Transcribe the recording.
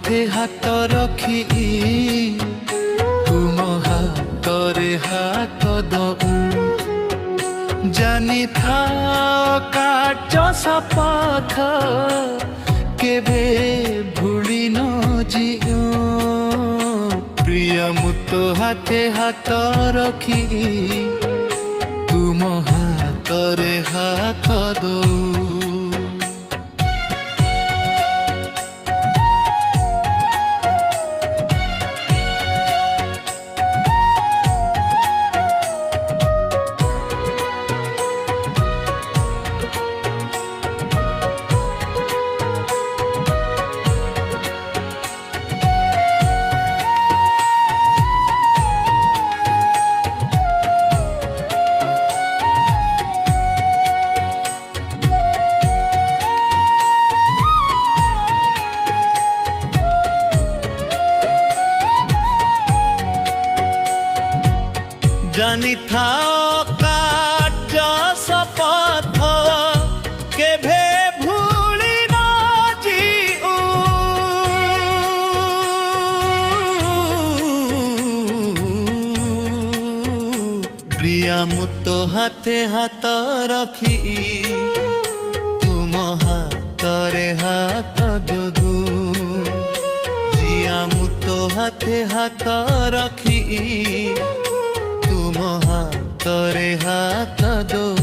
हाथे हाथ रखी तुम हाथरे हाथ दऊ जानी था काच शपथ केबे भूली न जियो प्रिय मुत हाथे हाथ रखी तुम हाथरे हाथ दऊ जानी था काच शपथ केभे भूली न जिऊ प्रिया मुत हाथे हाथ रखी तुम हाथरे हाथ दऊ जिया मुत हाथे हाथ रखी तुम हाथरे हाथ दो।